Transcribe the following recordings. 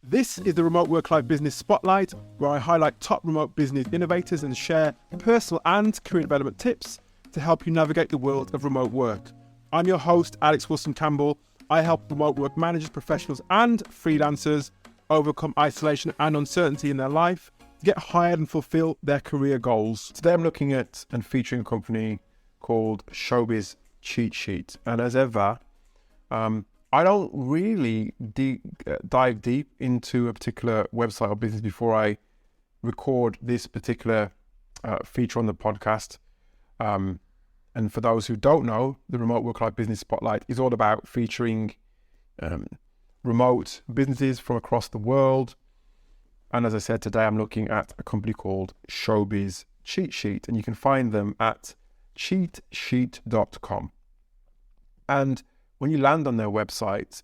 This is the Remote Work Life Business Spotlight, where I highlight top remote business innovators and share personal and career development tips to help you navigate the world of remote work. I'm your host, Alex Wilson-Campbell. I help remote work managers, professionals and freelancers overcome isolation and uncertainty in their life to get hired and fulfill their career goals. Today I'm looking at and featuring a company called Showbiz Cheatsheet. And as ever, I don't really dive deep into a particular website or business before I record this particular feature on the podcast. And for those who don't know, the Remote Work Life Business Spotlight is all about featuring remote businesses from across the world. And as I said, today I'm looking at a company called Showbiz Cheatsheet, and you can find them at cheatsheet.com. And when you land on their website,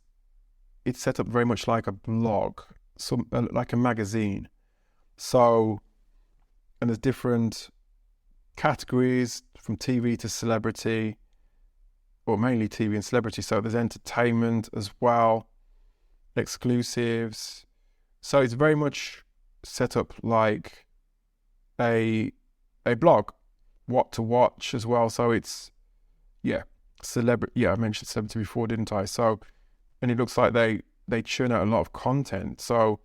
it's set up very much like a blog, like a magazine. So, and there's different categories from TV to celebrity, or mainly TV and celebrity. So there's entertainment as well, exclusives. So it's very much set up like a blog, what to watch as well. So it's, celebrity. I mentioned celebrity before, didn't I? So, and it looks like they churn out a lot of content. So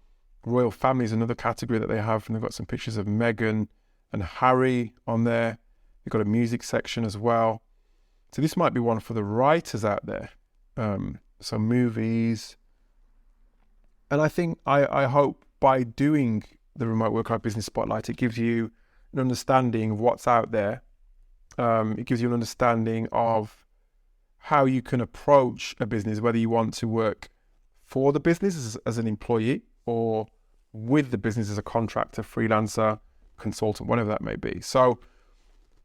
royal family is another category that they have, and they've got some pictures of Meghan and Harry on there. They've got a music section as well. So this might be one for the writers out there. So movies. And I think, I hope by doing the Remote Work Life Business Spotlight, it gives you an understanding of what's out there. It gives you an understanding of how you can approach a business, whether you want to work for the business as an employee or with the business as a contractor, freelancer, consultant, whatever that may be. So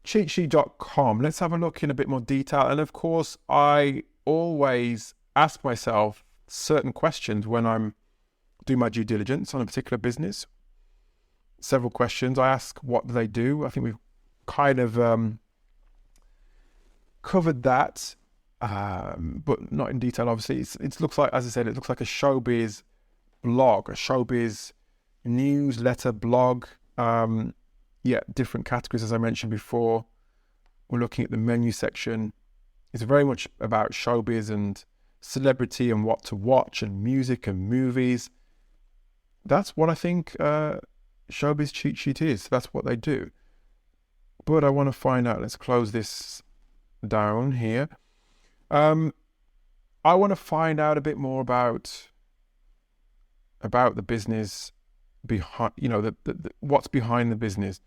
cheatsheet.com, let's have a look in a bit more detail. And of course, I always ask myself certain questions when I'm doing my due diligence on a particular business. Several questions. I ask, what do they do? I think we've kind of covered that, but not in detail, obviously. It looks like, as I said, it looks like a showbiz blog, a showbiz newsletter blog. Different categories, as I mentioned before. We're looking at the menu section. It's very much about showbiz and celebrity and what to watch and music and movies. That's what I think Showbiz Cheatsheet is. That's what they do. But I want to find out. Let's close this down here. I want to find out a bit more about the business behind, what's behind the business.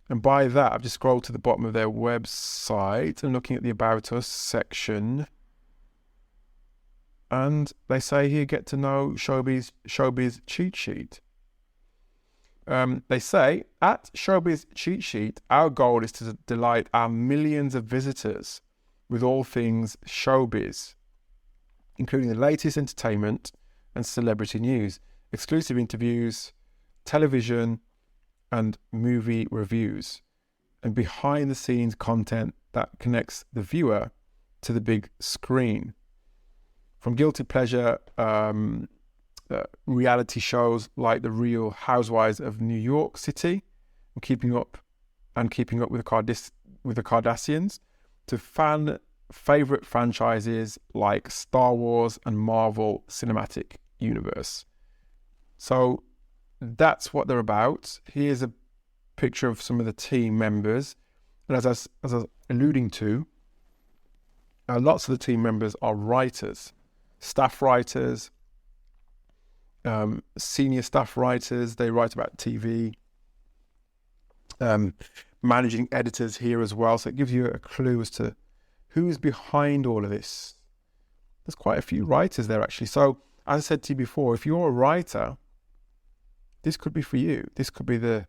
And by that, I've just scrolled to the bottom of their website and looking at the About Us section. And they say here, get to know Showbiz Cheatsheet. They say, at Showbiz Cheatsheet, our goal is to delight our millions of visitors with all things showbiz, including the latest entertainment and celebrity news, exclusive interviews, television and movie reviews, and behind-the-scenes content that connects the viewer to the big screen. From guilty pleasure reality shows like The Real Housewives of New York City, and keeping up with the Kardashians, to fan favorite franchises like Star Wars and Marvel Cinematic Universe. So that's what they're about. Here's a picture of some of the team members, and as I was alluding to, lots of the team members are writers, staff writers, senior staff writers. They write about TV, managing editors here as well. So it gives you a clue as to who's behind all of this. There's quite a few writers there, actually. So as I said to you before, if you're a writer, this could be for you. This could be the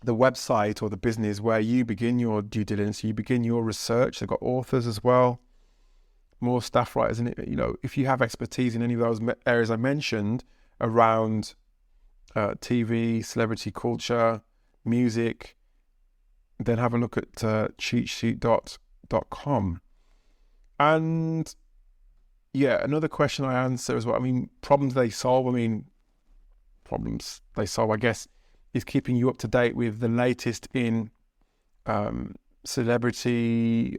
website or the business where you begin your due diligence, you begin your research. They've got authors as well, more staff writers. And if you have expertise in any of those areas I mentioned around TV, celebrity culture, music, then have a look at cheatsheet.com. And yeah, another question I answer is problems they solve. Problems they solve, I guess, is keeping you up to date with the latest in celebrity,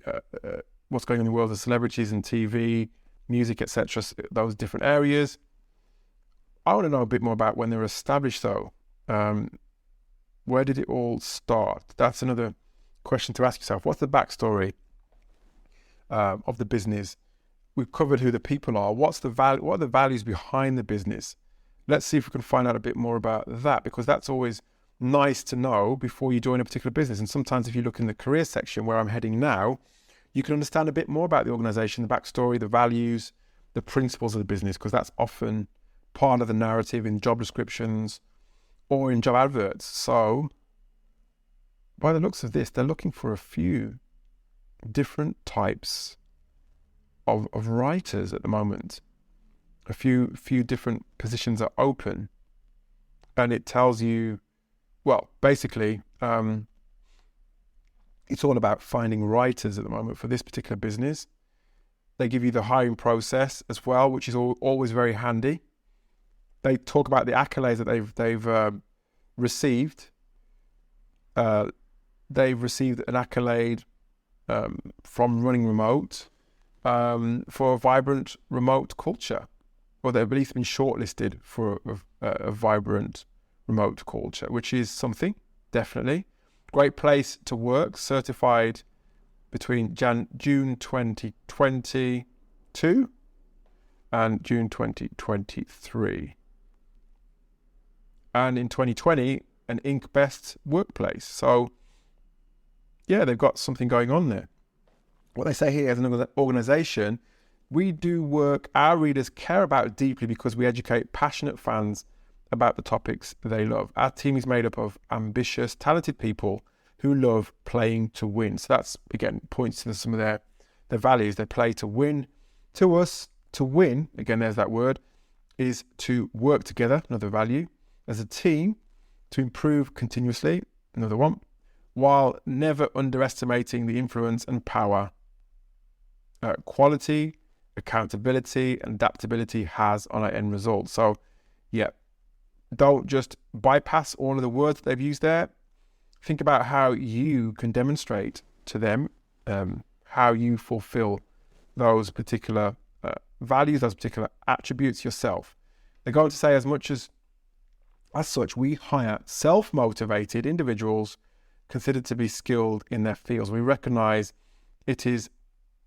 what's going on in the world of celebrities and TV, music, etc. Those different areas. I want to know a bit more about when they were established, though. Where did it all start? That's another question to ask yourself. What's the backstory of the business? We've covered who the people are. What are the values behind the business? Let's see if we can find out a bit more about that, because that's always nice to know before you join a particular business. And sometimes if you look in the career section where I'm heading now, you can understand a bit more about the organization, the backstory, the values, the principles of the business, because that's often part of the narrative in job descriptions or in job adverts. So by the looks of this, they're looking for a few different types of writers at the moment. A few different positions are open, and it tells you, well, basically, it's all about finding writers at the moment for this particular business. They give you the hiring process as well, which is always very handy. They talk about the accolades that they've received. They've received an accolade from running remote for a vibrant remote culture, or they've at least been shortlisted for a vibrant remote culture, which is something, definitely. Great place to work, certified between June 2022 and June 2023. And in 2020, an Inc. Best Workplace. So, yeah, they've got something going on there. What they say here as an organization, we do work our readers care about deeply because we educate passionate fans about the topics they love. Our team is made up of ambitious, talented people who love playing to win. So that's, again, points to some of their values. They play to win. To us, to win, again, there's that word, is to work together, another value, as a team, to improve continuously, another one, while never underestimating the influence and power quality, accountability, and adaptability has on our end result. So, yeah, don't just bypass all of the words that they've used there. Think about how you can demonstrate to them how you fulfill those particular values, those particular attributes yourself. They're going to say as such, we hire self-motivated individuals considered to be skilled in their fields. We recognize it is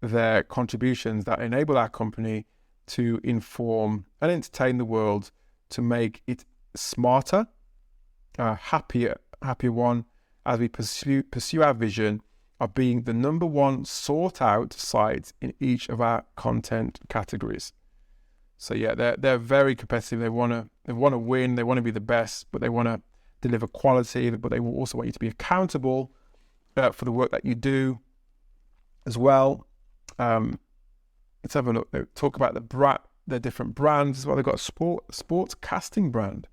their contributions that enable our company to inform and entertain the world, to make it smarter, happier one, as we pursue our vision of being the number one sought out site in each of our content categories. So yeah, they're very competitive. They want to win. They want to be the best, but they want to deliver quality. But they will also want you to be accountable for the work that you do as well. Let's have a look. They talk about their different brands as well. They've got a sports casting brand.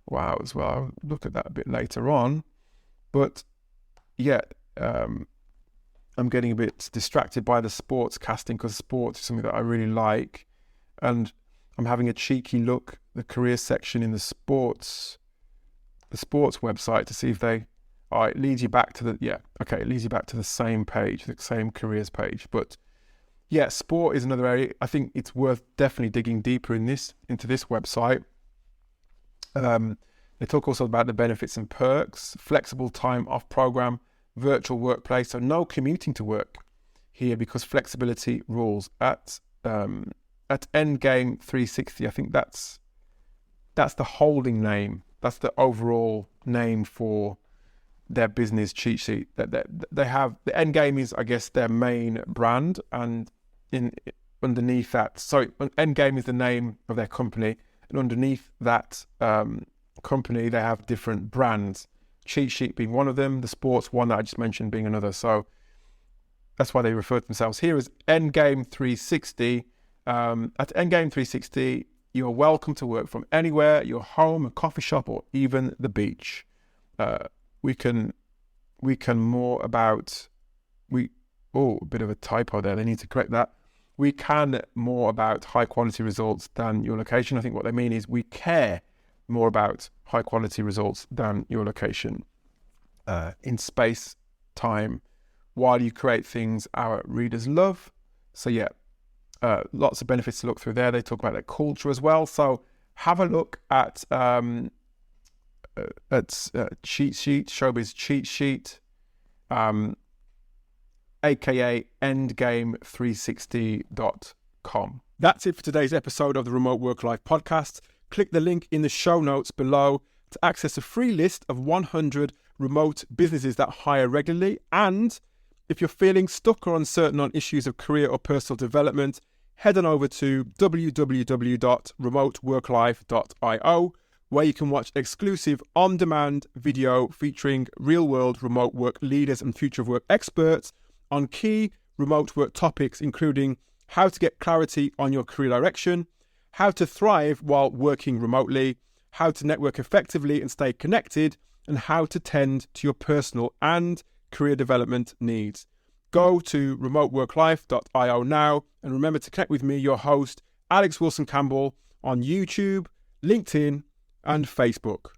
Wow, as well. I'll look at that a bit later on. But yeah, I'm getting a bit distracted by the sports casting because sports is something that I really like, and I'm having a cheeky look the career section in the sports website to see if it leads you back to it leads you back to the same page, the same careers page. But yeah, sport is another area. I think it's worth definitely digging deeper into this website. They talk also about the benefits and perks, flexible time off program, virtual workplace. So no commuting to work here because flexibility rules. At Endgame 360, I think that's the holding name. That's the overall name for their business Cheatsheet. That they have. The Endgame is, I guess, their main brand, and underneath that, Endgame is the name of their company, and underneath that company, they have different brands. Cheatsheet being one of them, the sports one that I just mentioned being another. So that's why they refer to themselves here as Endgame 360. At Endgame 360, you are welcome to work from anywhere, your home, a coffee shop, or even the beach. A bit of a typo there. They need to correct that. we can more about high quality results than your location. I think what they mean is we care more about high quality results than your location. In space, time, while you create things our readers love. So yeah, lots of benefits to look through there. They talk about their culture as well. So have a look at Cheatsheet, Showbiz Cheatsheet, aka endgame360.com. That's it for today's episode of the Remote Work Life podcast. Click the link in the show notes below to access a free list of 100 remote businesses that hire regularly. And if you're feeling stuck or uncertain on issues of career or personal development, head on over to www.remoteworklife.io, where you can watch exclusive on-demand video featuring real-world remote work leaders and future of work experts on key remote work topics, including how to get clarity on your career direction, how to thrive while working remotely, how to network effectively and stay connected, and how to tend to your personal and career development needs. Go to remoteworklife.io now, and remember to connect with me, your host, Alex Wilson Campbell, on YouTube, LinkedIn, and Facebook.